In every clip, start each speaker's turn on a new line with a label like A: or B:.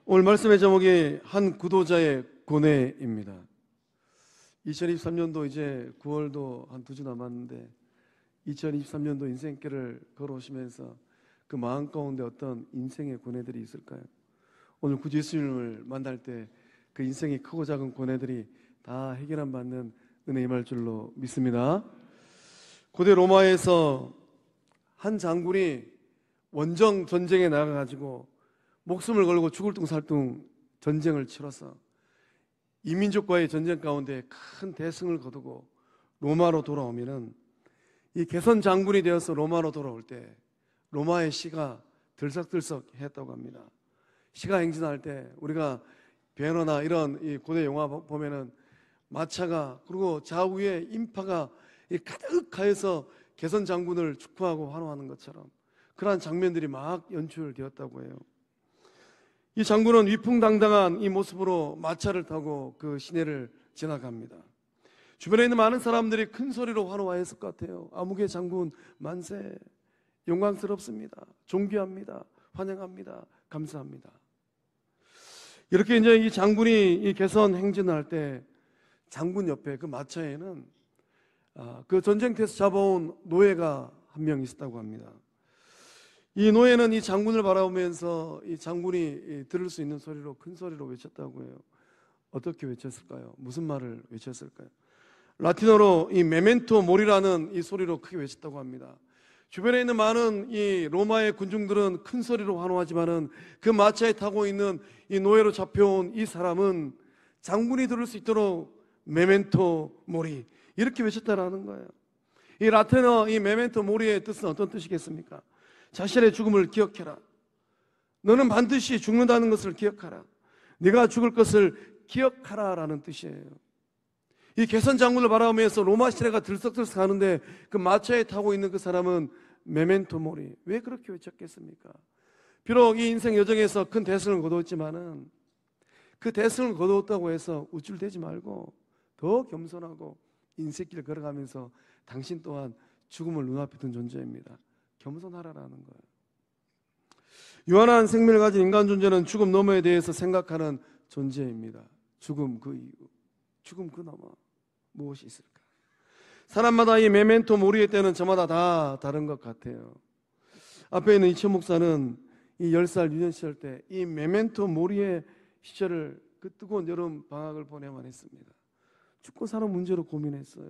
A: 오늘 말씀의 제목이 한 구도자의 고뇌입니다. 2023년도 이제 9월도 한 2주 남았는데 2023년도 인생길을 걸어오시면서 그 마음 가운데 어떤 인생의 고뇌들이 있을까요? 오늘 구주 예수님을 만날 때 그 인생의 크고 작은 고뇌들이 다 해결함 받는 은혜 임할 줄로 믿습니다. 고대 로마에서 한 장군이 원정 전쟁에 나가가지고 목숨을 걸고 죽을 둥살둥 전쟁을 치러서 이민족과의 전쟁 가운데 큰 대승을 거두고 로마로 돌아오면은 이 개선 장군이 되어서 로마로 돌아올 때 로마의 시가 들썩들썩 했다고 합니다. 시가 행진할 때 우리가 배너나 이런 이 고대 영화 보면은 마차가 그리고 좌우에 인파가 가득하여서 개선 장군을 축하하고 환호하는 것처럼 그러한 장면들이 막 연출되었다고 해요. 이 장군은 위풍당당한 이 모습으로 마차를 타고 그 시내를 지나갑니다. 주변에 있는 많은 사람들이 큰 소리로 환호하였을 것 같아요. 아무개 장군 만세, 영광스럽습니다, 존귀합니다, 환영합니다, 감사합니다. 이렇게 이제 이 장군이 이 개선 행진할 때 장군 옆에 그 마차에는 그 전쟁터에서 잡아온 노예가 한 명 있었다고 합니다. 이 노예는 이 장군을 바라보면서 이 장군이 들을 수 있는 소리로 큰 소리로 외쳤다고 해요. 어떻게 외쳤을까요? 무슨 말을 외쳤을까요? 라틴어로 이 메멘토 모리라는 이 소리로 크게 외쳤다고 합니다. 주변에 있는 많은 이 로마의 군중들은 큰 소리로 환호하지만은 그 마차에 타고 있는 이 노예로 잡혀온 이 사람은 장군이 들을 수 있도록 메멘토 모리 이렇게 외쳤다라는 거예요. 이 라틴어 이 메멘토 모리의 뜻은 어떤 뜻이겠습니까? 자신의 죽음을 기억해라. 너는 반드시 죽는다는 것을 기억하라. 네가 죽을 것을 기억하라라는 뜻이에요. 이 개선 장군을 바라보면서 로마 시내가 들썩들썩 하는데 그 마차에 타고 있는 그 사람은 메멘토 모리. 왜 그렇게 외쳤겠습니까? 비록 이 인생 여정에서 큰 대승을 거두었지만은 그 대승을 거두었다고 해서 우쭐대지 말고 더 겸손하고 인생길을 걸어가면서 당신 또한 죽음을 눈앞에 둔 존재입니다. 겸손하라라는 거예요. 유한한 생명을 가진 인간 존재는 죽음 너머에 대해서 생각하는 존재입니다. 죽음 그 이유, 죽음 그 너머 무엇이 있을까? 사람마다 이 메멘토 모리의 때는 저마다 다 다른 것 같아요. 앞에 있는 이천 목사는 이 10살 유년 시절 때 이 메멘토 모리의 시절을 그 뜨거운 여름 방학을 보내만 했습니다. 죽고 사는 문제로 고민했어요.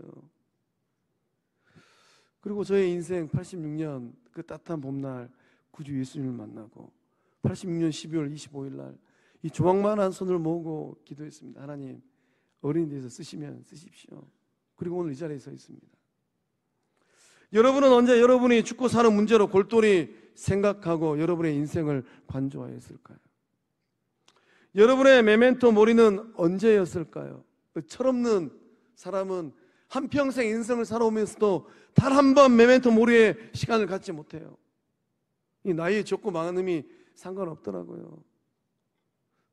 A: 그리고 저의 인생 86년 그 따뜻한 봄날 구주 예수님을 만나고 86년 12월 25일 날 이 조망만한 손을 모으고 기도했습니다. 하나님, 어린이 돼서 쓰시면 쓰십시오. 그리고 오늘 이 자리에 서 있습니다. 여러분은 언제 여러분이 죽고 사는 문제로 골똘히 생각하고 여러분의 인생을 관조하였을까요? 여러분의 메멘토 모리는 언제였을까요? 철없는 사람은 한평생 인생을 살아오면서도 단 한 번 메멘토 모리의 시간을 갖지 못해요. 이 나이에 적고 많음이 상관없더라고요.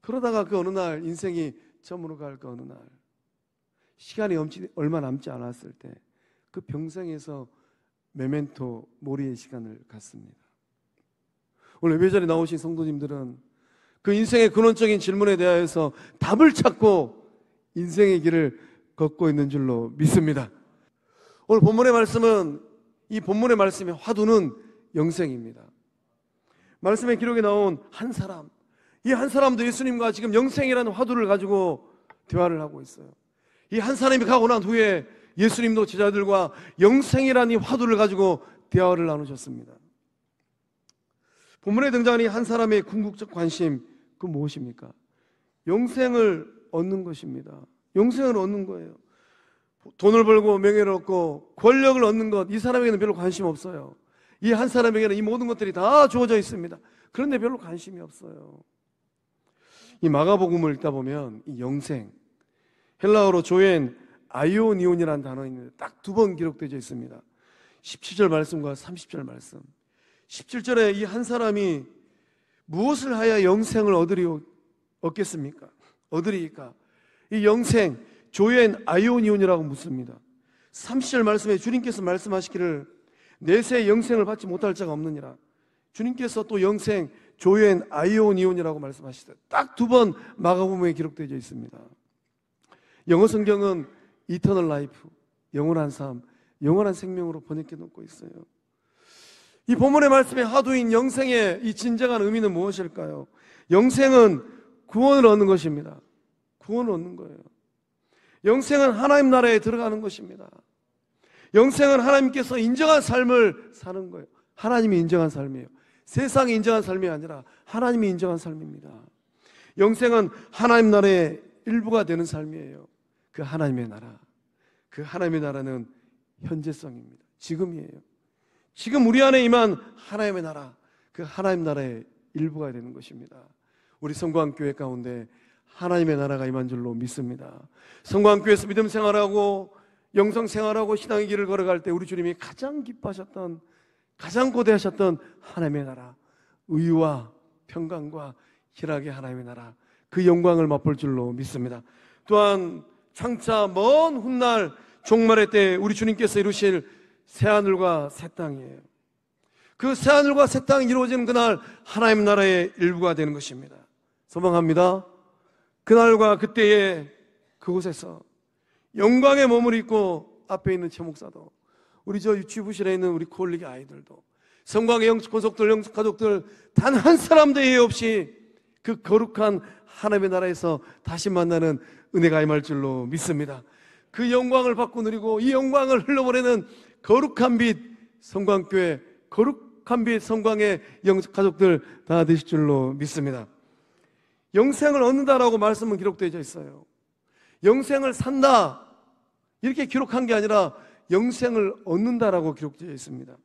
A: 그러다가 그 어느 날 인생이 저물어 갈 그 어느 날 시간이 얼마 남지 않았을 때 그 평생에서 메멘토 모리의 시간을 갖습니다. 오늘 예배자리에 나오신 성도님들은 그 인생의 근원적인 질문에 대하여서 답을 찾고 인생의 길을 걷고 있는 줄로 믿습니다. 오늘 본문의 말씀은 이 본문의 말씀의 화두는 영생입니다. 말씀의 기록에 나온 한 사람, 이 한 사람도 예수님과 지금 영생이라는 화두를 가지고 대화를 하고 있어요. 이 한 사람이 가고 난 후에 예수님도 제자들과 영생이라는 이 화두를 가지고 대화를 나누셨습니다. 본문에 등장하는 이 한 사람의 궁극적 관심, 그 무엇입니까? 영생을 얻는 것입니다. 영생을 얻는 거예요. 돈을 벌고 명예를 얻고 권력을 얻는 것, 이 사람에게는 별로 관심 없어요. 이 한 사람에게는 이 모든 것들이 다 주어져 있습니다. 그런데 별로 관심이 없어요. 이 마가복음을 읽다 보면 이 영생, 헬라어로 조엔 아이오니온이라는 단어가 있는데 딱 2번 기록되어 있습니다. 17절 말씀과 30절 말씀. 17절에 이 한 사람이 무엇을 하여 영생을 얻겠습니까? 얻으리까? 이 영생, 조엔 아이오니온이라고 묻습니다. 30절 말씀에 주님께서 말씀하시기를 내세 영생을 받지 못할 자가 없느니라. 주님께서 또 영생, 조엔 아이오니온이라고 말씀하시죠. 딱 두 번 마가복음에 기록되어 있습니다. 영어 성경은 이터널 라이프, 영원한 삶, 영원한 생명으로 번역해 놓고 있어요. 이 본문의 말씀에 하도인 영생의 이 진정한 의미는 무엇일까요? 영생은 구원을 얻는 것입니다. 구원을 얻는 거예요. 영생은 하나님 나라에 들어가는 것입니다. 영생은 하나님께서 인정한 삶을 사는 거예요. 하나님이 인정한 삶이에요. 세상이 인정한 삶이 아니라 하나님이 인정한 삶입니다. 영생은 하나님 나라의 일부가 되는 삶이에요. 그 하나님의 나라, 그 하나님의 나라는 현재성입니다. 지금이에요. 지금 우리 안에 임한 하나님의 나라, 그 하나님 나라의 일부가 되는 것입니다. 우리 성광교회 가운데 하나님의 나라가 임한 줄로 믿습니다. 성광교회에서 믿음 생활하고 영성 생활하고 신앙의 길을 걸어갈 때 우리 주님이 가장 기뻐하셨던, 가장 고대하셨던 하나님의 나라, 의와 평강과 희락의 하나님의 나라, 그 영광을 맛볼 줄로 믿습니다. 또한 장차 먼 훗날 종말의 때 우리 주님께서 이루실 새하늘과 새 땅이에요. 그 새하늘과 새 땅이 이루어지는 그날 하나님 나라의 일부가 되는 것입니다. 소망합니다. 그날과 그때에 그곳에서 영광의 몸을 입고 앞에 있는 최 목사도, 우리 저 유치부실에 있는 우리 콜릭의 아이들도, 성광의 영숙권속들, 영숙가족들 단 한 사람도 예외 없이 그 거룩한 하나님의 나라에서 다시 만나는 은혜가 임할 줄로 믿습니다. 그 영광을 받고 누리고 이 영광을 흘러보내는 거룩한 빛 성광교회, 거룩한 빛 성광의 영가족들 다 되실 줄로 믿습니다. 영생을 얻는다라고 말씀은 기록되어 있어요. 영생을 산다 이렇게 기록한 게 아니라 영생을 얻는다라고 기록되어 있습니다.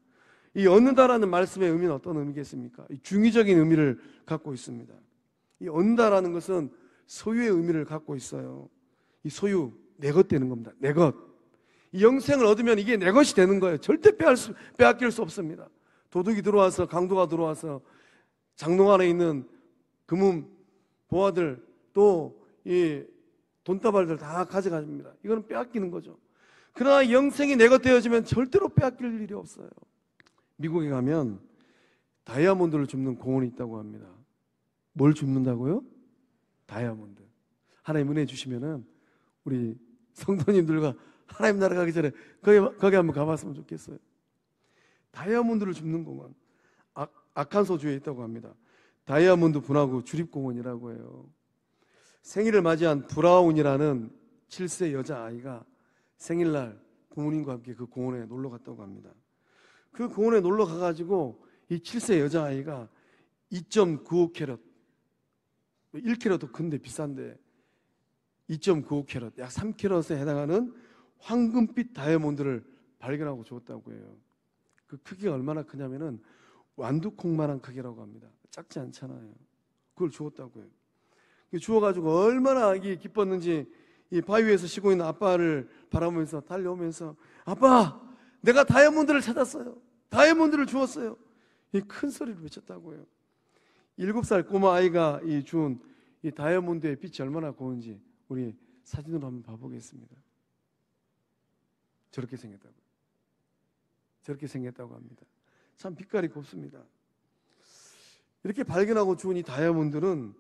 A: 이 얻는다라는 말씀의 의미는 어떤 의미겠습니까? 이 중의적인 의미를 갖고 있습니다. 이 얻는다라는 것은 소유의 의미를 갖고 있어요. 이 소유, 내 것 되는 겁니다. 내 것. 이 영생을 얻으면 이게 내 것이 되는 거예요. 절대 빼앗길 수 없습니다. 도둑이 들어와서, 강도가 들어와서 장롱 안에 있는 금은 보화들 또 이 돈다발들 다 가져갑니다. 이거는 빼앗기는 거죠. 그러나 영생이 내 것 되어지면 절대로 빼앗길 일이 없어요. 미국에 가면 다이아몬드를 줍는 공원이 있다고 합니다. 뭘 줍는다고요? 다이아몬드. 하나님 은혜 주시면은 우리 성도님들과 하나님 나라 가기 전에 거기 한번 가봤으면 좋겠어요. 다이아몬드를 줍는 공원, 아칸소주에 있다고 합니다. 다이아몬드 분화구 주립공원이라고 해요. 생일을 맞이한 브라운이라는 7세 여자아이가 생일날 부모님과 함께 그 공원에 놀러 갔다고 합니다. 그 공원에 놀러 가가지고 이 7세 여자아이가 2.95캐럿, 1캐럿도 큰데 비싼데 2.95캐럿, 약 3캐럿에 해당하는 황금빛 다이아몬드를 발견하고 주었다고 해요. 그 크기가 얼마나 크냐면은 완두콩만한 크기라고 합니다. 작지 않잖아요. 그걸 주었다고 해요. 주워가지고 얼마나 이게 기뻤는지 이 바위 위에서 쉬고 있는 아빠를 바라보면서 달려오면서, 아빠, 내가 다이아몬드를 찾았어요. 다이아몬드를 주었어요. 이 큰 소리를 외쳤다고 해요. 7살 꼬마 아이가 준 이 다이아몬드의 빛이 얼마나 고운지 우리 사진으로 한번 봐보겠습니다. 저렇게 생겼다고요. 저렇게 생겼다고 합니다. 참 빛깔이 곱습니다. 이렇게 발견하고 주운 이 다이아몬드는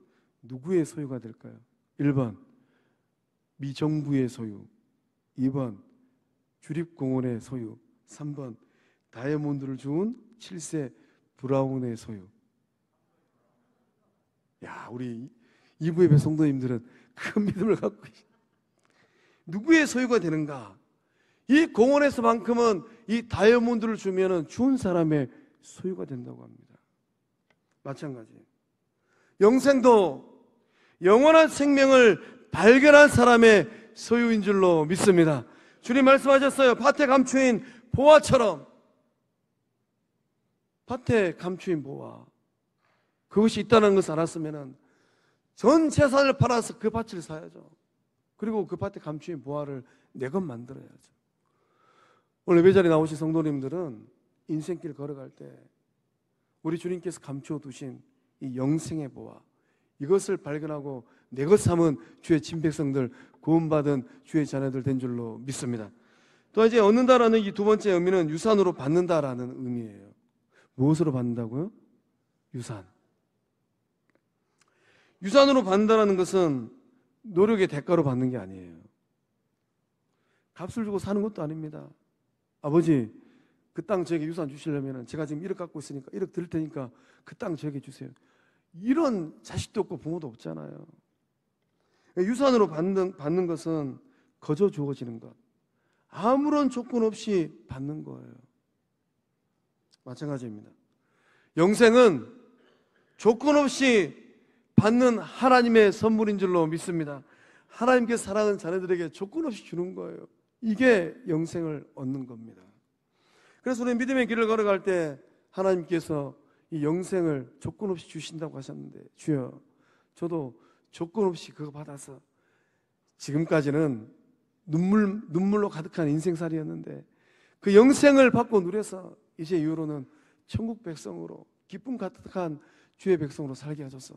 A: 누구의 소유가 될까요? 1번 미 정부의 소유, 2번 주립공원의 소유, 3번 다이아몬드를 주운 7세 브라운의 소유. 야, 우리 이부예배 성도님들은 큰 믿음을 갖고 누구의 소유가 되는가? 이 공원에서만큼은 이 다이아몬드를 주면은 준 사람의 소유가 된다고 합니다. 마찬가지예요. 영생도 영원한 생명을 발견한 사람의 소유인 줄로 믿습니다. 주님 말씀하셨어요. 밭에 감추인 보화처럼. 밭에 감추인 보화, 그것이 있다는 것을 알았으면 전 재산을 팔아서 그 밭을 사야죠. 그리고 그 밭에 감추인 보화를 내 것 만들어야죠. 오늘 예배자리에 나오신 성도님들은 인생길 걸어갈 때 우리 주님께서 감춰두신 이 영생의 보화, 이것을 발견하고 내 것 삼은 주의 친백성들, 구원받은 주의 자녀들 된 줄로 믿습니다. 또 이제 얻는다라는 이 두 번째 의미는 유산으로 받는다라는 의미예요. 무엇으로 받는다고요? 유산. 유산으로 받는다는 것은 노력의 대가로 받는 게 아니에요. 값을 주고 사는 것도 아닙니다. 아버지, 그 땅 저에게 유산 주시려면 제가 지금 1억 갖고 있으니까 1억 드릴 테니까 그 땅 저에게 주세요. 이런 자식도 없고 부모도 없잖아요. 유산으로 받는 것은 거저 주어지는 것, 아무런 조건 없이 받는 거예요. 마찬가지입니다. 영생은 조건 없이 받는 하나님의 선물인 줄로 믿습니다. 하나님께 사랑하는 자녀들에게 조건 없이 주는 거예요. 이게 영생을 얻는 겁니다. 그래서 우리 믿음의 길을 걸어갈 때 하나님께서 이 영생을 조건 없이 주신다고 하셨는데, 주여, 저도 조건 없이 그거 받아서 지금까지는 눈물로 가득한 인생살이였는데 그 영생을 받고 누려서 이제 이후로는 천국 백성으로, 기쁨 가득한 주의 백성으로 살게 하셔서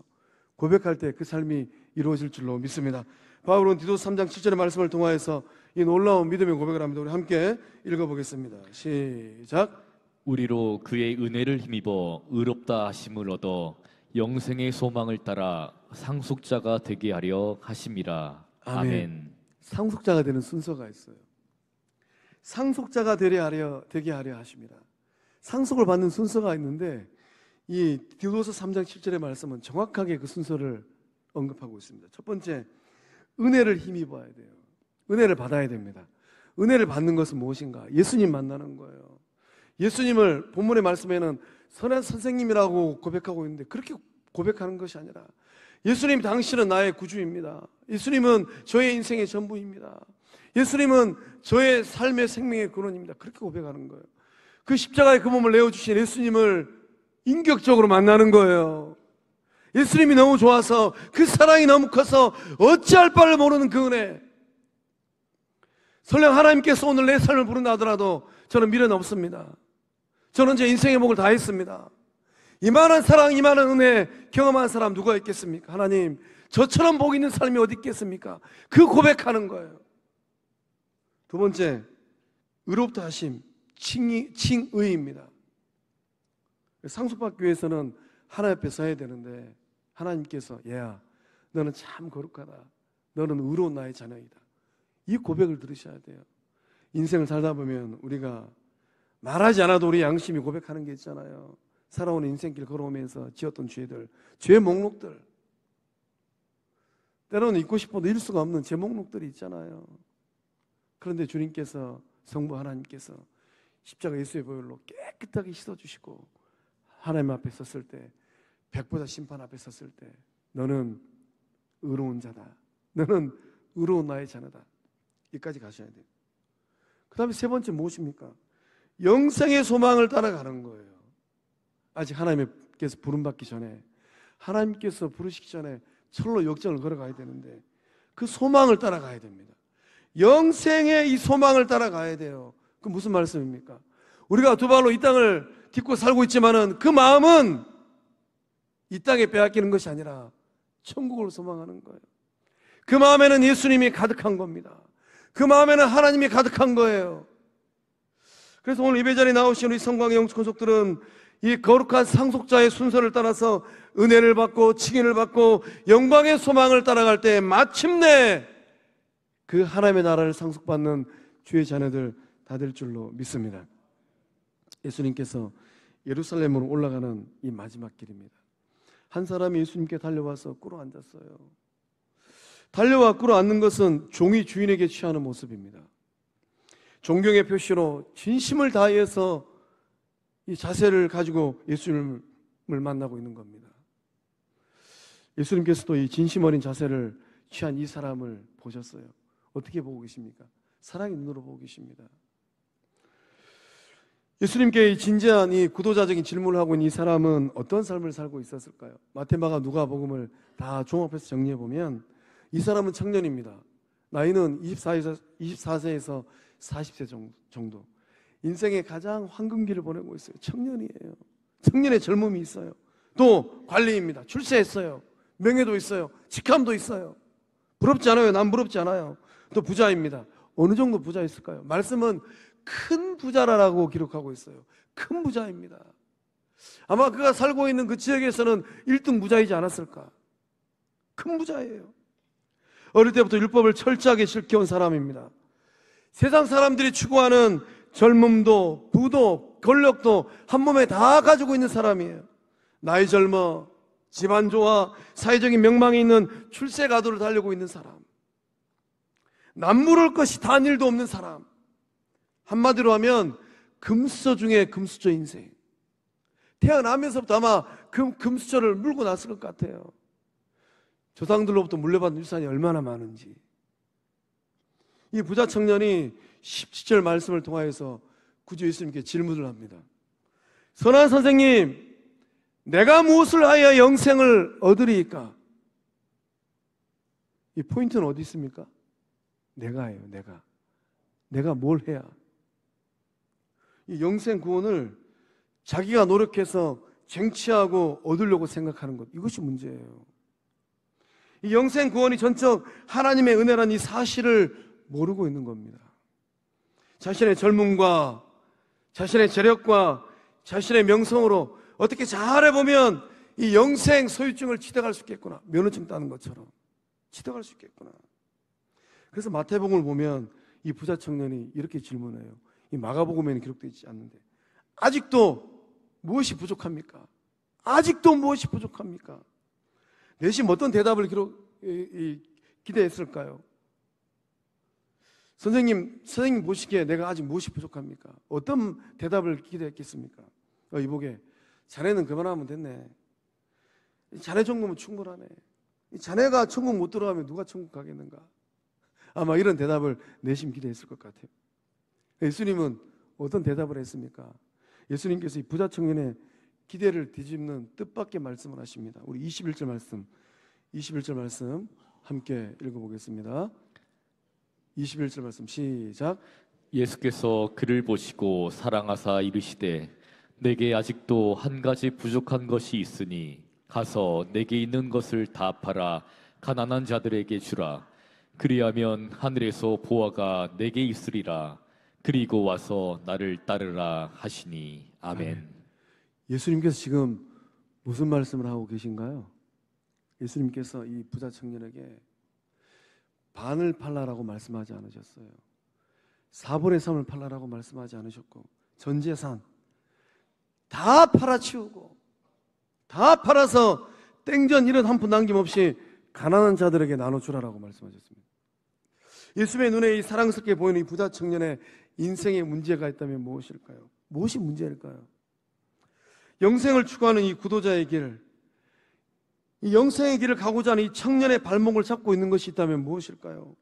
A: 고백할 때 그 삶이 이루어질 줄로 믿습니다. 바울은 디도서 3장 7절의 말씀을 통하여서 이 놀라운 믿음의 고백을 합니다. 우리 함께 읽어보겠습니다. 시작.
B: 우리로 그의 은혜를 힘입어 의롭다 하심을 얻어 영생의 소망을 따라 상속자가 되게 하려 하심이라. 아멘.
A: 상속자가 되는 순서가 있어요. 상속자가 되게 하려 하십니다. 상속을 받는 순서가 있는데 이 디도서 3장 7절의 말씀은 정확하게 그 순서를 언급하고 있습니다. 첫 번째, 은혜를 힘입어야 돼요. 은혜를 받아야 됩니다. 은혜를 받는 것은 무엇인가? 예수님 만나는 거예요. 예수님을 본문의 말씀에는 선한 선생님이라고 고백하고 있는데 그렇게 고백하는 것이 아니라 예수님, 당신은 나의 구주입니다. 예수님은 저의 인생의 전부입니다. 예수님은 저의 삶의 생명의 근원입니다. 그렇게 고백하는 거예요. 그 십자가의 그 몸을 내어주신 예수님을 인격적으로 만나는 거예요. 예수님이 너무 좋아서, 그 사랑이 너무 커서 어찌할 바를 모르는 그 은혜. 설령 하나님께서 오늘 내 삶을 부른다 하더라도 저는 미련 없습니다. 저는 제 인생의 목을 다했습니다. 이만한 사랑, 이만한 은혜 경험한 사람 누가 있겠습니까? 하나님, 저처럼 복 있는 삶이 어디 있겠습니까? 그 고백하는 거예요. 두 번째, 의롭다 하심, 칭의입니다. 상속받기 위해서는 하나님 앞에 서야 되는데 하나님께서, 얘야, 너는 참 거룩하다, 너는 의로운 나의 자녀이다, 이 고백을 들으셔야 돼요. 인생을 살다 보면 우리가 말하지 않아도 우리 양심이 고백하는 게 있잖아요. 살아오는 인생길 걸어오면서 지었던 죄들, 죄 목록들, 때로는 잊고 싶어도 잊을 수가 없는 죄 목록들이 있잖아요. 그런데 주님께서, 성부 하나님께서 십자가 예수의 보혈로 깨끗하게 씻어주시고 하나님 앞에 섰을 때, 백보자 심판 앞에 섰을 때, 너는 의로운 자다, 너는 의로운 나의 자녀다, 여기까지 가셔야 돼요. 그 다음에 세 번째 무엇입니까? 영생의 소망을 따라가는 거예요. 아직 하나님께서 부름받기 전에, 하나님께서 부르시기 전에 철로 역정을 걸어가야 되는데 그 소망을 따라가야 됩니다. 영생의 이 소망을 따라가야 돼요. 그 무슨 말씀입니까? 우리가 두 발로 이 땅을 딛고 살고 있지만은 그 마음은 이 땅에 빼앗기는 것이 아니라 천국을 소망하는 거예요. 그 마음에는 예수님이 가득한 겁니다. 그 마음에는 하나님이 가득한 거예요. 그래서 오늘 예배 자리에 나오신 우리 성광의 영수권속들은 이 거룩한 상속자의 순서를 따라서 은혜를 받고 칭의를 받고 영광의 소망을 따라갈 때 마침내 그 하나님의 나라를 상속받는 주의 자녀들 다 될 줄로 믿습니다. 예수님께서 예루살렘으로 올라가는 이 마지막 길입니다. 한 사람이 예수님께 달려와서 꿇어 앉았어요. 달려와 꿇어 앉는 것은 종이 주인에게 취하는 모습입니다. 존경의 표시로 진심을 다해서 이 자세를 가지고 예수님을 만나고 있는 겁니다. 예수님께서도 이 진심 어린 자세를 취한 이 사람을 보셨어요. 어떻게 보고 계십니까? 사랑의 눈으로 보고 계십니다. 예수님께 진지한 이 구도자적인 질문을 하고 있는 이 사람은 어떤 삶을 살고 있었을까요? 마태마가 누가복음을 다 종합해서 정리해 보면 이 사람은 청년입니다. 나이는 24세에서 40세 정도. 인생의 가장 황금기를 보내고 있어요. 청년이에요. 청년의 젊음이 있어요. 또 관리입니다. 출세했어요. 명예도 있어요. 직함도 있어요. 부럽지 않아요? 난 부럽지 않아요. 또 부자입니다. 어느 정도 부자였을까요? 말씀은 큰 부자라고 기록하고 있어요. 큰 부자입니다. 아마 그가 살고 있는 그 지역에서는 1등 부자이지 않았을까? 큰 부자예요. 어릴 때부터 율법을 철저하게 지켜온 사람입니다. 세상 사람들이 추구하는 젊음도, 부도, 권력도 한 몸에 다 가지고 있는 사람이에요. 나이 젊어 집안 좋아 사회적인 명망이 있는 출세 가도를 달리고 있는 사람, 남모를 것이 단 일도 없는 사람, 한마디로 하면 금수저 중에 금수저 인생. 태어나면서부터 아마 금수저를 물고 났을 것 같아요. 조상들로부터 물려받은 유산이 얼마나 많은지. 이 부자 청년이 17절 말씀을 통하여서 구주 예수님께 질문을 합니다. 선한 선생님, 내가 무엇을 하여 영생을 얻으리이까? 이 포인트는 어디 있습니까? 내가예요. 내가 뭘 해야? 이 영생 구원을 자기가 노력해서 쟁취하고 얻으려고 생각하는 것, 이것이 문제예요. 이 영생 구원이 전적 하나님의 은혜라는 이 사실을 모르고 있는 겁니다. 자신의 젊음과 자신의 재력과 자신의 명성으로 어떻게 잘해보면 이 영생 소유증을 취득할 수 있겠구나, 면허증 따는 것처럼 취득할 수 있겠구나. 그래서 마태복음을 보면 이 부자 청년이 이렇게 질문해요. 이 마가복음에는 기록되어 있지 않는데, 아직도 무엇이 부족합니까? 아직도 무엇이 부족합니까? 내심 어떤 대답을 기대했을까요? 선생님 보시기에 내가 아직 무엇이 부족합니까? 어떤 대답을 기대했겠습니까? 이보게, 자네는 그만하면 됐네. 자네 정도면 충분하네. 자네가 천국 못 들어가면 누가 천국 가겠는가? 아마 이런 대답을 내심 기대했을 것 같아요. 예수님은 어떤 대답을 했습니까? 예수님께서 이 부자 청년의 기대를 뒤집는 뜻밖의 말씀을 하십니다. 우리 21절 말씀 함께 읽어보겠습니다. 21절 말씀 시작.
B: 예수께서 그를 보시고 사랑하사 이르시되 내게 아직도 한 가지 부족한 것이 있으니 가서 내게 있는 것을 다 팔아 가난한 자들에게 주라. 그리하면 하늘에서 보화가 내게 있으리라. 그리고 와서 나를 따르라 하시니. 아멘.
A: 예수님께서 지금 무슨 말씀을 하고 계신가요? 예수님께서 이 부자 청년에게 반을 팔라라고 말씀하지 않으셨어요. 4분의 3을 팔라라고 말씀하지 않으셨고, 전 재산 다 팔아치우고 다 팔아서 땡전 1원 한 푼 남김없이 가난한 자들에게 나눠주라라고 말씀하셨습니다. 예수님의 눈에 이 사랑스럽게 보이는 이 부자 청년의 인생에 문제가 있다면 무엇일까요? 무엇이 문제일까요? 영생을 추구하는 이 구도자의 길, 이 영생의 길을 가고자 하는 이 청년의 발목을 잡고 있는 것이 있다면 무엇일까요?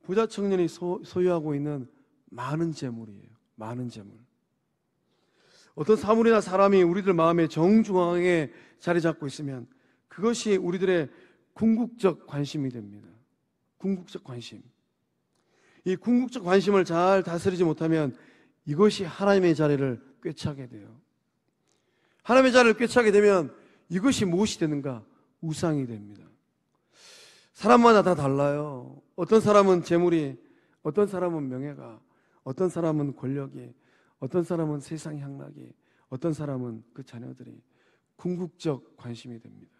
A: 부자 청년이 소유하고 있는 많은 재물이에요. 많은 재물. 어떤 사물이나 사람이 우리들 마음의 정중앙에 자리 잡고 있으면 그것이 우리들의 궁극적 관심이 됩니다. 궁극적 관심. 이 궁극적 관심을 잘 다스리지 못하면 이것이 하나님의 자리를 꿰차게 돼요. 하나님의 자리를 꿰차게 되면 이것이 무엇이 되는가? 우상이 됩니다. 사람마다 다 달라요. 어떤 사람은 재물이, 어떤 사람은 명예가, 어떤 사람은 권력이, 어떤 사람은 세상 향락이, 어떤 사람은 그 자녀들이 궁극적 관심이 됩니다.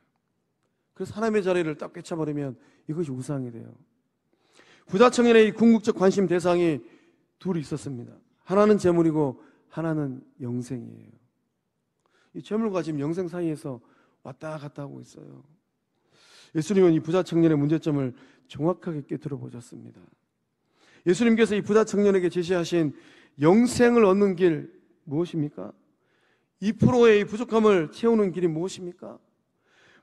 A: 그래서 하나님의 자리를 딱 꿰차버리면 이것이 우상이 돼요. 부자 청년의 이 궁극적 관심 대상이 둘이 있었습니다. 하나는 재물이고 하나는 영생이에요. 이 재물과 지금 영생 사이에서 왔다 갔다 하고 있어요. 예수님은 이 부자 청년의 문제점을 정확하게 꿰뚫어 보셨습니다. 예수님께서 이 부자 청년에게 제시하신 영생을 얻는 길 무엇입니까? 2%의 이 부족함을 채우는 길이 무엇입니까?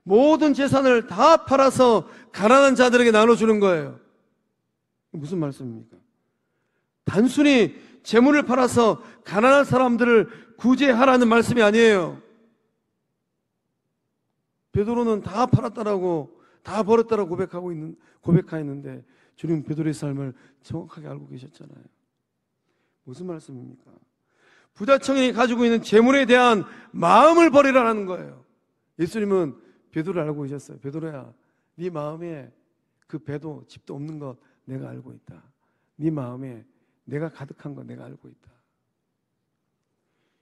A: 모든 재산을 다 팔아서 가난한 자들에게 나눠주는 거예요. 무슨 말씀입니까? 단순히 재물을 팔아서 가난한 사람들을 구제하라는 말씀이 아니에요. 베드로는 다 팔았다라고, 다 버렸다라고 고백하였는데 주님 베드로의 삶을 정확하게 알고 계셨잖아요. 무슨 말씀입니까? 부자 청년이 가지고 있는 재물에 대한 마음을 버리라는 거예요. 예수님은 베드로를 알고 계셨어요. 베드로야, 네 마음에 그 배도 집도 없는 것 내가 알고 있다. 네 마음에 내가 가득한 것 내가 알고 있다.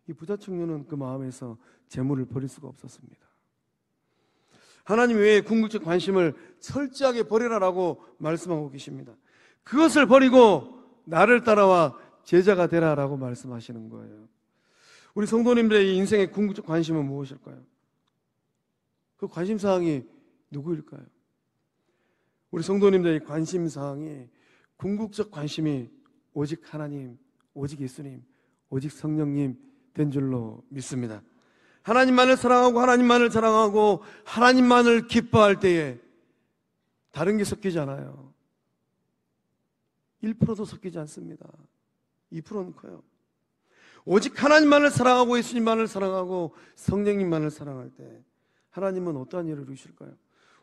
A: 이 부자 청년은 그 마음에서 재물을 버릴 수가 없었습니다. 하나님 외에 궁극적 관심을 철저하게 버리라라고 말씀하고 계십니다. 그것을 버리고 나를 따라와 제자가 되라라고 말씀하시는 거예요. 우리 성도님들의 인생의 궁극적 관심은 무엇일까요? 그 관심사항이 누구일까요? 우리 성도님들의 관심사항이 궁극적 관심이 오직 하나님, 오직 예수님, 오직 성령님 된 줄로 믿습니다. 하나님만을 사랑하고 하나님만을 자랑하고 하나님만을 기뻐할 때에 다른 게 섞이지 않아요. 1%도 섞이지 않습니다. 2%는 커요. 오직 하나님만을 사랑하고 예수님만을 사랑하고 성령님만을 사랑할 때 하나님은 어떠한 일을 이루실까요?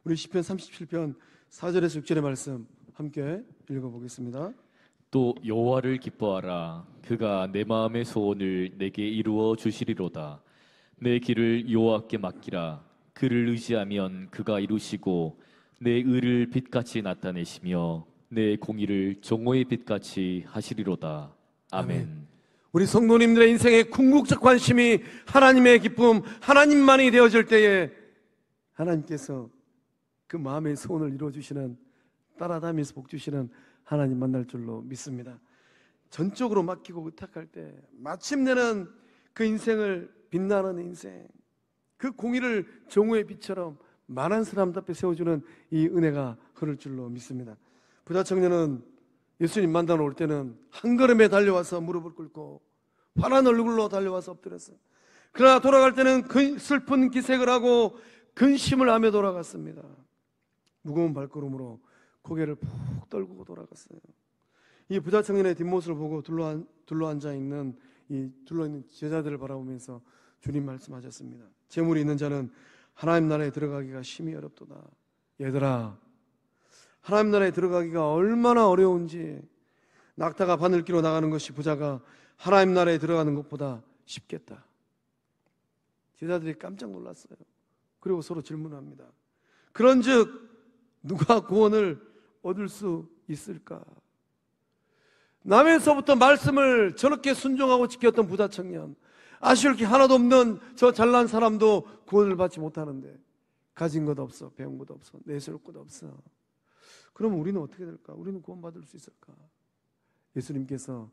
A: 우리 시편 37편 4절에서 6절의 말씀 함께 읽어보겠습니다.
B: 또 여호와를 기뻐하라. 그가 내 마음의 소원을 내게 이루어 주시리로다. 내 길을 여호와께 맡기라. 그를 의지하면 그가 이루시고 내 의를 빛같이 나타내시며 내 공의를 정오의 빛같이 하시리로다. 아멘.
A: 우리 성도님들의 인생의 궁극적 관심이 하나님의 기쁨, 하나님만이 되어질 때에 하나님께서 그 마음의 소원을 이루어주시는, 따라다니면서 복주시는 하나님 만날 줄로 믿습니다. 전적으로 맡기고 의탁할 때 마침내는 그 인생을 빛나는 인생, 그 공의를 정오의 빛처럼 많은 사람들 앞에 세워주는 이 은혜가 흐를 줄로 믿습니다. 부자 청년은 예수님 만나러 올 때는 한 걸음에 달려와서 무릎을 꿇고 환한 얼굴로 달려와서 엎드렸어요. 그러나 돌아갈 때는 슬픈 기색을 하고 근심을 하며 돌아갔습니다. 무거운 발걸음으로 고개를 푹 떨구고 돌아갔어요. 이 부자 청년의 뒷모습을 보고 둘러앉아 있는 제자들을 바라보면서 주님 말씀하셨습니다. 재물이 있는 자는 하나님 나라에 들어가기가 심히 어렵도다. 얘들아, 하나님 나라에 들어가기가 얼마나 어려운지, 낙타가 바늘기로 나가는 것이 부자가 하나님 나라에 들어가는 것보다 쉽겠다. 제자들이 깜짝 놀랐어요. 그리고 서로 질문합니다. 그런즉 누가 구원을 얻을 수 있을까? 남에서부터 말씀을 저렇게 순종하고 지켰던 부자 청년, 아쉬울 게 하나도 없는 저 잘난 사람도 구원을 받지 못하는데, 가진 것 없어, 배운 것 없어, 내세울 것 없어. 그럼 우리는 어떻게 될까? 우리는 구원받을 수 있을까? 예수님께서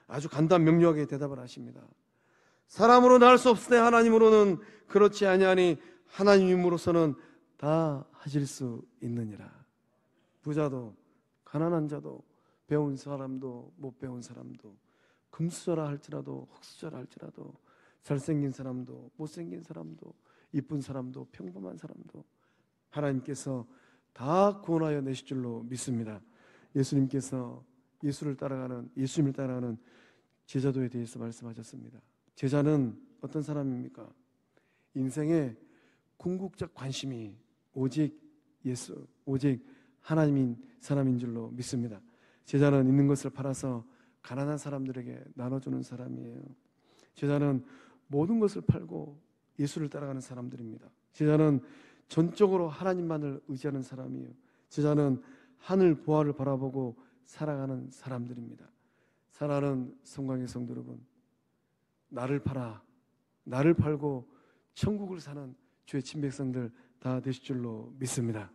A: 아주 간단 명료하게 대답을 하십니다. 사람으로 날 수 없으되 하나님으로는 그렇지 아니하니 하나님으로서는 다 하실 수 있느니라. 부자도 가난한 자도 배운 사람도 못 배운 사람도 금수저라 할지라도 흙수저라 할지라도 잘생긴 사람도 못생긴 사람도 이쁜 사람도 평범한 사람도 하나님께서 다 구원하여 내실 줄로 믿습니다. 예수님께서 예수님을 따라가는 제자도에 대해서 말씀하셨습니다. 제자는 어떤 사람입니까? 인생의 궁극적 관심이 오직 예수, 오직 하나님인 사람인 줄로 믿습니다. 제자는 있는 것을 팔아서 가난한 사람들에게 나눠주는 사람이에요. 제자는 모든 것을 팔고 예수를 따라가는 사람들입니다. 제자는 전적으로 하나님만을 의지하는 사람이에요. 제자는 하늘 보화를 바라보고 살아가는 사람들입니다. 사랑하는 성광의 성도 여러분, 나를 팔고 천국을 사는 주의 친백성들 다 되실 줄로 믿습니다.